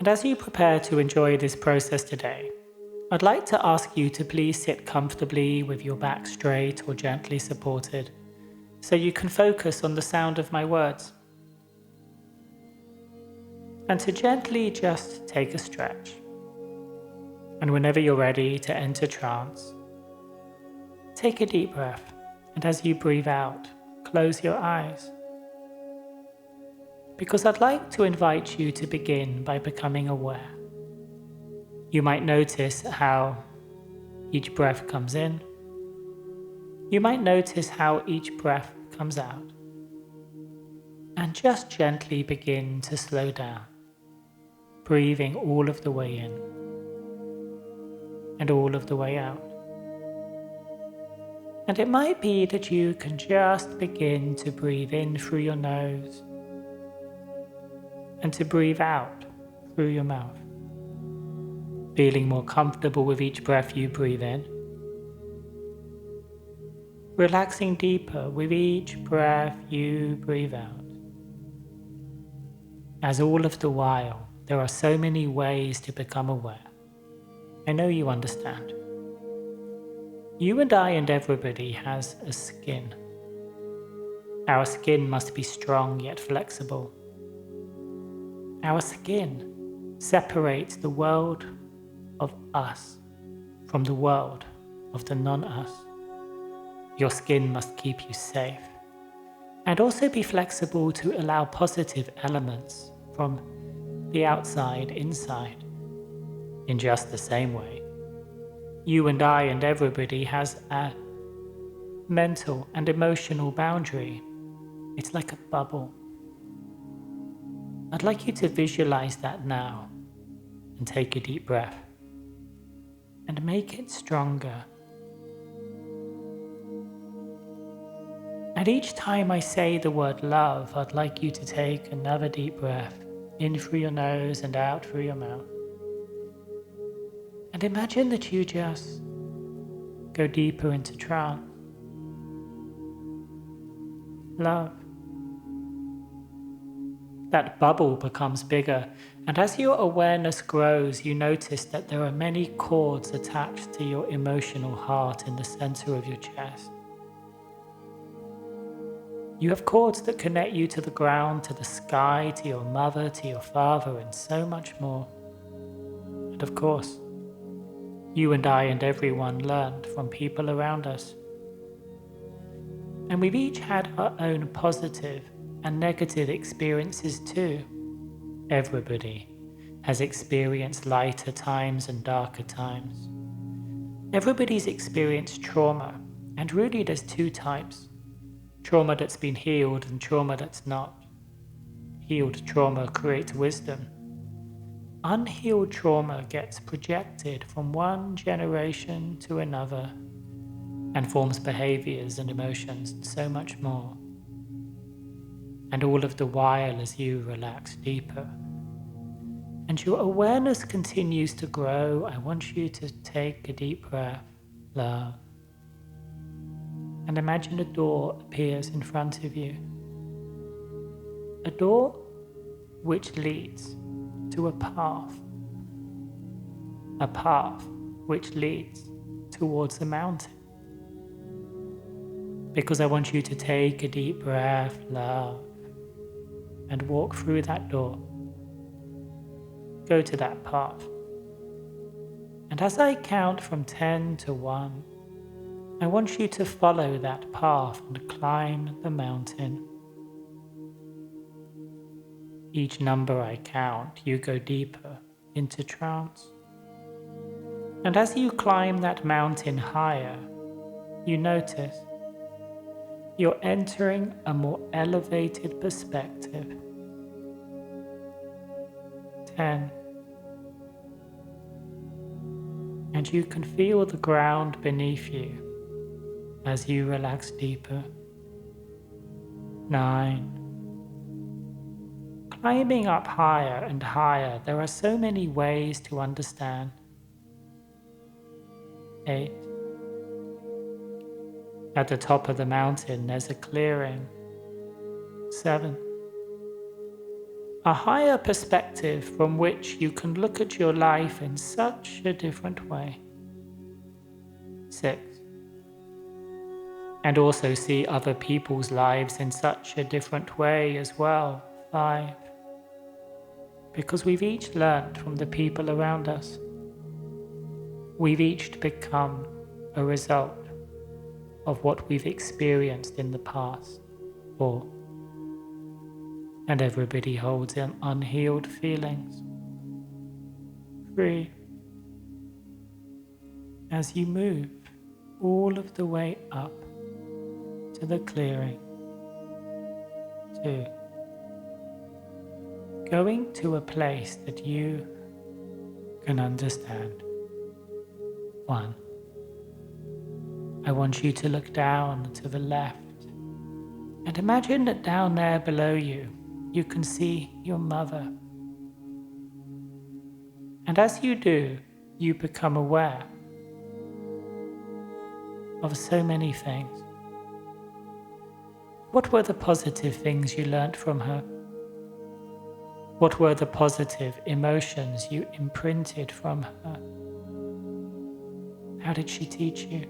And as you prepare to enjoy this process today, I'd like to ask you to please sit comfortably with your back straight or gently supported, so you can focus on the sound of my words. And to gently just take a stretch. And whenever you're ready to enter trance, take a deep breath, and as you breathe out, close your eyes. Because I'd like to invite you to begin by becoming aware. You might notice how each breath comes in. You might notice how each breath comes out. And just gently begin to slow down, breathing all of the way in and all of the way out. And it might be that you can just begin to breathe in through your nose and to breathe out through your mouth, feeling more comfortable with each breath you breathe in, relaxing deeper with each breath you breathe out. As all of the while, there are so many ways to become aware. I know you understand. You and I and everybody has a skin. Our skin must be strong yet flexible. Our skin separates the world of us from the world of the non-us. Your skin must keep you safe and also be flexible to allow positive elements from the outside inside. In just the same way, you and I and everybody has a mental and emotional boundary. It's like a bubble. I'd like you to visualize that now and take a deep breath and make it stronger. And each time I say the word love, I'd like you to take another deep breath in through your nose and out through your mouth. And imagine that you just go deeper into trance. Love. That bubble becomes bigger, and as your awareness grows, you notice that there are many cords attached to your emotional heart in the center of your chest. You have cords that connect you to the ground, to the sky, to your mother, to your father, and so much more. And of course, you and I and everyone learned from people around us. And we've each had our own positive and negative experiences too. Everybody has experienced lighter times and darker times. Everybody's experienced trauma, and really there's two types. Trauma that's been healed and trauma that's not. Healed trauma creates wisdom. Unhealed trauma gets projected from one generation to another and forms behaviors and emotions and so much more. And all of the while as you relax deeper and your awareness continues to grow, I want you to take a deep breath, love, and imagine a door appears in front of you. A door which leads to a path which leads towards a mountain. Because I want you to take a deep breath, love, and walk through that door. Go to that path. And as I count from 10 to 1, I want you to follow that path and climb the mountain. Each number I count, you go deeper into trance. And as you climb that mountain higher, you notice you're entering a more elevated perspective. 10. And you can feel the ground beneath you as you relax deeper. 9. Climbing up higher and higher, there are so many ways to understand. 8. At the top of the mountain, there's a clearing. 7. a higher perspective from which you can look at your life in such a different way. 6. And also see other people's lives in such a different way as well. 5. Because we've each learnt from the people around us. We've each become a result of what we've experienced in the past. 4. And everybody holds in unhealed feelings. 3. As you move all of the way up to the clearing. 2. Going to a place that you can understand. 1. I want you to look down to the left and imagine that down there below you, you can see your mother. And as you do, you become aware of so many things. What were the positive things you learnt from her? What were the positive emotions you imprinted from her? How did she teach you?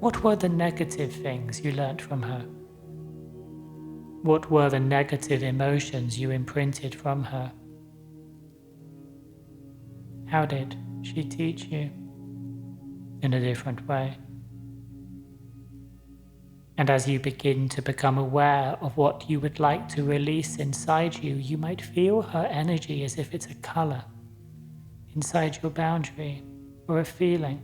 What were the negative things you learnt from her? What were the negative emotions you imprinted from her? How did she teach you in a different way? And as you begin to become aware of what you would like to release inside you, you might feel her energy as if it's a color inside your boundary or a feeling.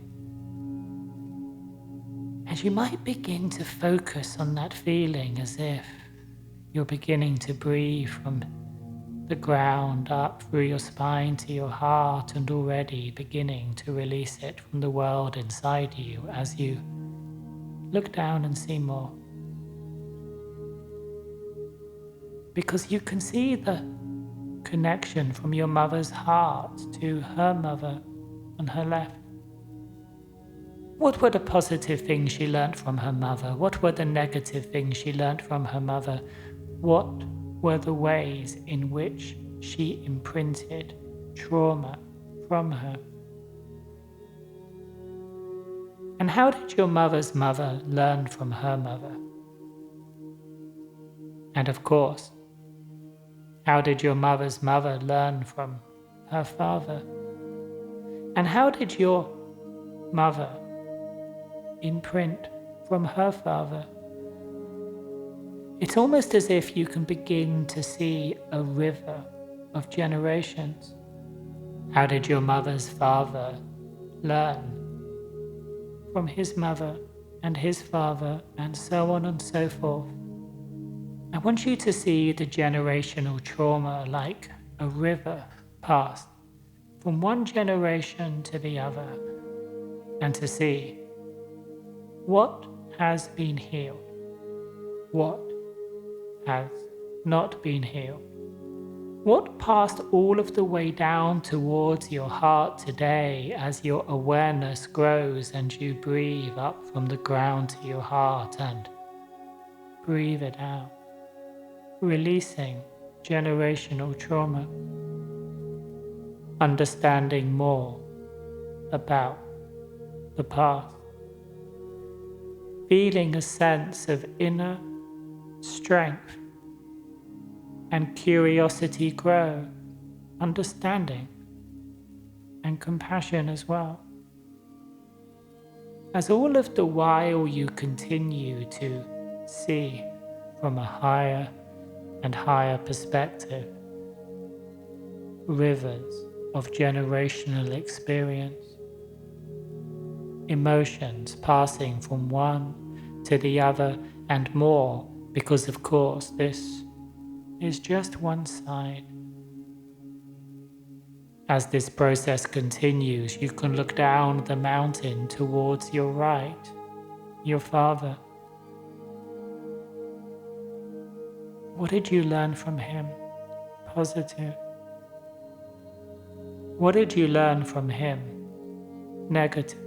And you might begin to focus on that feeling as if you're beginning to breathe from the ground up through your spine to your heart, and already beginning to release it from the world inside you as you look down and see more. Because you can see the connection from your mother's heart to her mother on her left. What were the positive things she learnt from her mother? What were the negative things she learnt from her mother? What were the ways in which she imprinted trauma from her? And how did your mother's mother learn from her mother? And of course, how did your mother's mother learn from her father? And how did your mother imprint from her father? It's almost as if you can begin to see a river of generations. How did your mother's father learn from his mother and his father, and so on and so forth? I want you to see the generational trauma like a river passed from one generation to the other, and to see what has been healed, what has not been healed, what passed all of the way down towards your heart today as your awareness grows and you breathe up from the ground to your heart and breathe it out, releasing generational trauma, understanding more about the past, feeling a sense of inner strength and curiosity grow, understanding and compassion as well. As all of the while you continue to see from a higher and higher perspective rivers of generational experience, emotions passing from one to the other and more, because of course this is just one side. As this process continues, you can look down the mountain towards your right, your father. What did you learn from him? Positive. What did you learn from him? Negative.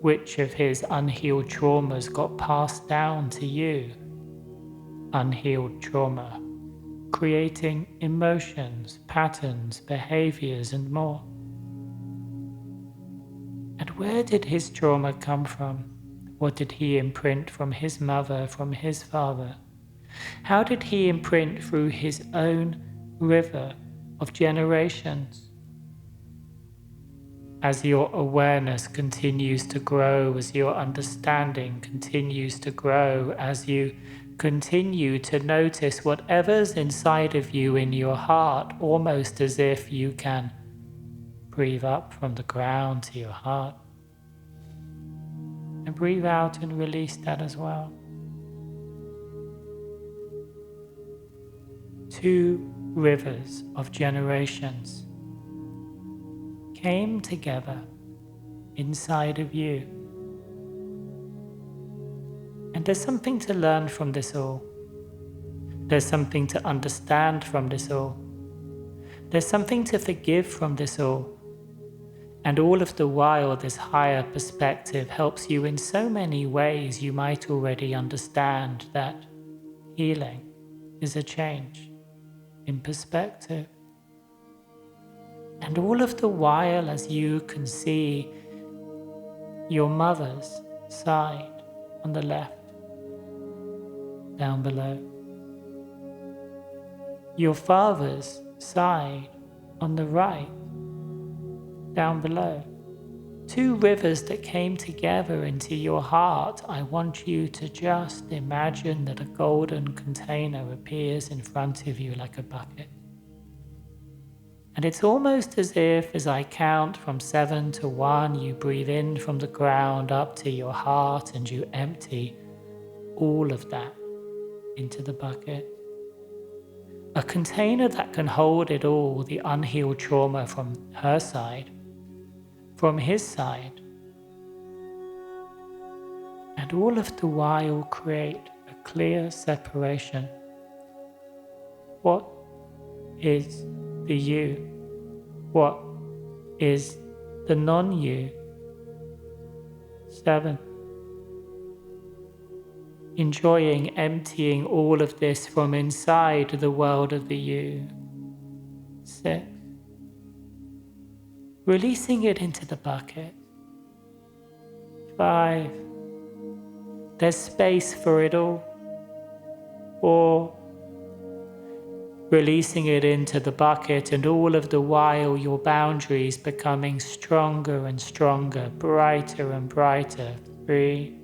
which of his unhealed traumas got passed down to you. Unhealed trauma, creating emotions, patterns, behaviors, and more. And where did his trauma come from? What did he imprint from his mother, from his father? How did he imprint through his own river of generations? As your awareness continues to grow, as your understanding continues to grow, as you continue to notice whatever's inside of you in your heart, almost as if you can breathe up from the ground to your heart, and breathe out and release that as well. 2 rivers of generations came together inside of you. And there's something to learn from this all. There's something to understand from this all. There's something to forgive from this all. And all of the while, this higher perspective helps you in so many ways. You might already understand that healing is a change in perspective. And all of the while, as you can see your mother's side on the left, down below, your father's side on the right, down below, 2 rivers that came together into your heart. I want you to just imagine that a golden container appears in front of you like a bucket. And it's almost as if, as I count from 7 to 1, you breathe in from the ground up to your heart and you empty all of that into the bucket. A container that can hold it all, the unhealed trauma from her side, from his side, and all of the while create a clear separation. What is the you? What is the non-you? 7. Enjoying emptying all of this from inside the world of the you. 6. Releasing it into the bucket. 5. There's space for it all. 4. Releasing it into the bucket, and all of the while your boundaries becoming stronger and stronger, brighter and brighter. 3.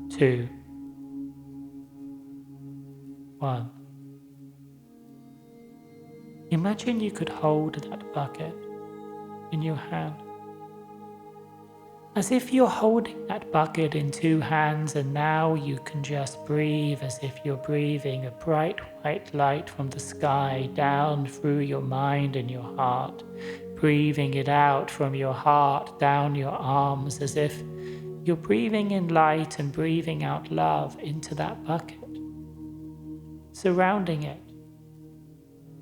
2. 1. Imagine you could hold that bucket in your hand, as if you're holding that bucket in 2 hands, and now you can just breathe as if you're breathing a bright white light from the sky down through your mind and your heart, breathing it out from your heart down your arms, as if you're breathing in light and breathing out love into that bucket, surrounding it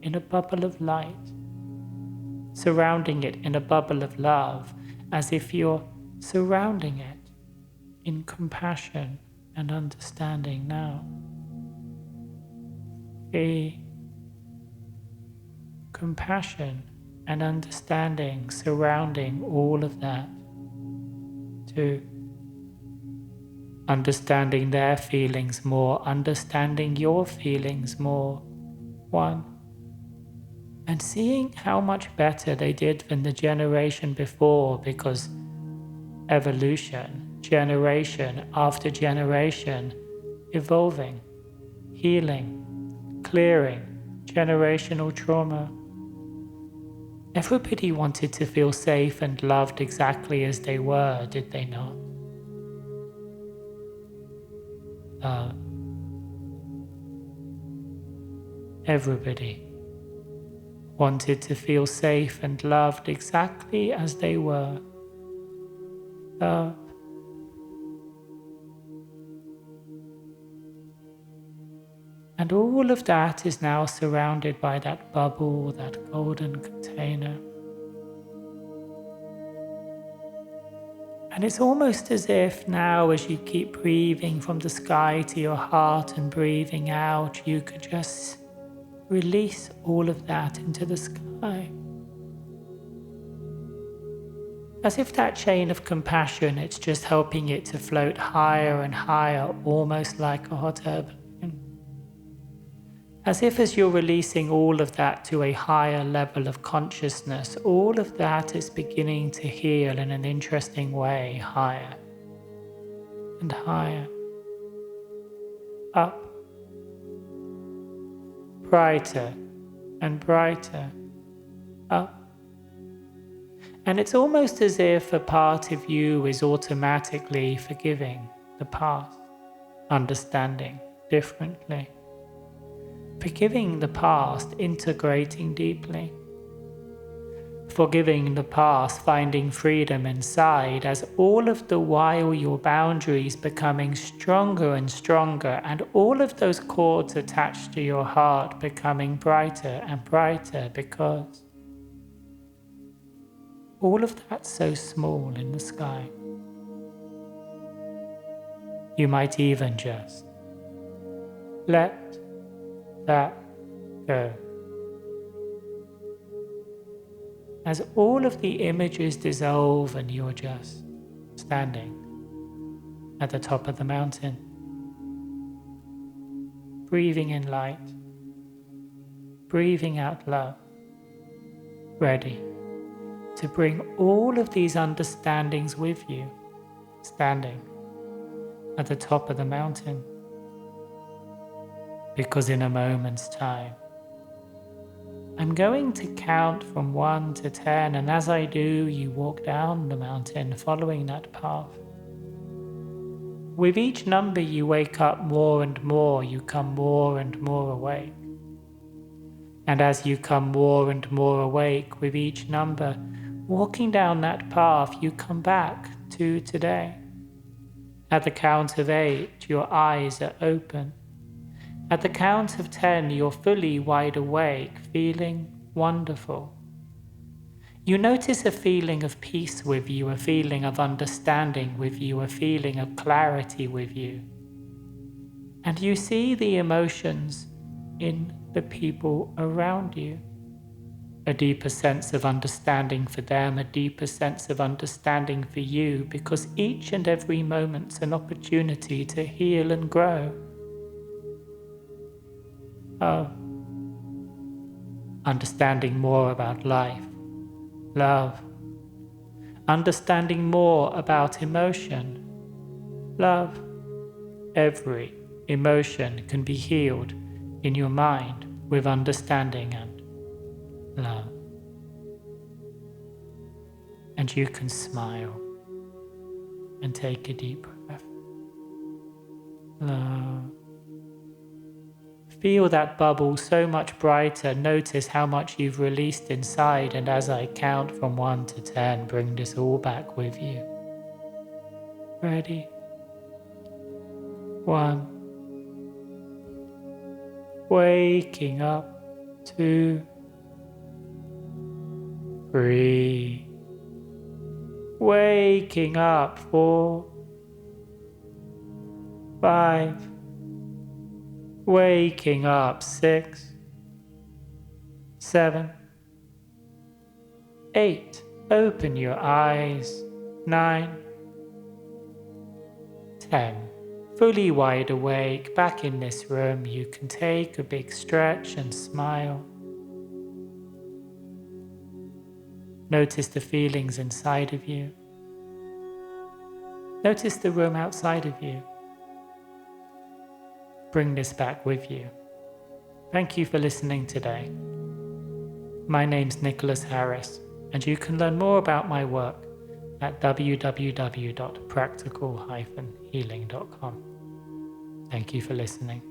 in a bubble of light, surrounding it in a bubble of love, as if you're surrounding it in compassion and understanding now. Compassion and understanding surrounding all of that. 2. Understanding their feelings more, understanding your feelings more. 1. And seeing how much better they did than the generation before, because evolution, generation after generation, evolving, healing, clearing, generational trauma. Everybody wanted to feel safe and loved exactly as they were, did they not? Everybody wanted to feel safe and loved exactly as they were. And all of that is now surrounded by that bubble, that golden container. And it's almost as if now, as you keep breathing from the sky to your heart and breathing out, you could just release all of that into the sky. As if that chain of compassion, it's just helping it to float higher and higher, almost like a hot air balloon. As if as you're releasing all of that to a higher level of consciousness, all of that is beginning to heal in an interesting way, higher and higher, up, brighter and brighter, up. And it's almost as if a part of you is automatically forgiving the past, understanding differently. Forgiving the past, integrating deeply. Forgiving the past, finding freedom inside, as all of the while your boundaries becoming stronger and stronger, and all of those cords attached to your heart becoming brighter and brighter, because all of that's so small in the sky. You might even just let that go. As all of the images dissolve and you're just standing at the top of the mountain, breathing in light, breathing out love, ready to bring all of these understandings with you, standing at the top of the mountain. Because in a moment's time, I'm going to count from 1 to 10, and as I do, you walk down the mountain following that path. With each number you wake up more and more, you come more and more awake. And as you come more and more awake with each number, walking down that path, you come back to today. At the count of 8, your eyes are open. At the count of 10, you're fully wide awake, feeling wonderful. You notice a feeling of peace with you, a feeling of understanding with you, a feeling of clarity with you. And you see the emotions in the people around you. A deeper sense of understanding for them, a deeper sense of understanding for you, because each and every moment's an opportunity to heal and grow. Oh, understanding more about life, love, understanding more about emotion, love. Every emotion can be healed in your mind with understanding and love. And you can smile and take a deep breath. Love. Feel that bubble so much brighter. Notice how much you've released inside, and as I count from 1 to 10, bring this all back with you. Ready? 1. Waking up. 2. 3. Waking up. 4. 5. Waking up. 6. 7. 8. Open your eyes. 9. 10. Fully wide awake, back in this room. You can take a big stretch and smile. Notice the feelings inside of you. Notice the room outside of you. Bring this back with you. Thank you for listening today. My name's Nicholas Harris, and you can learn more about my work at www.practical-healing.com. Thank you for listening.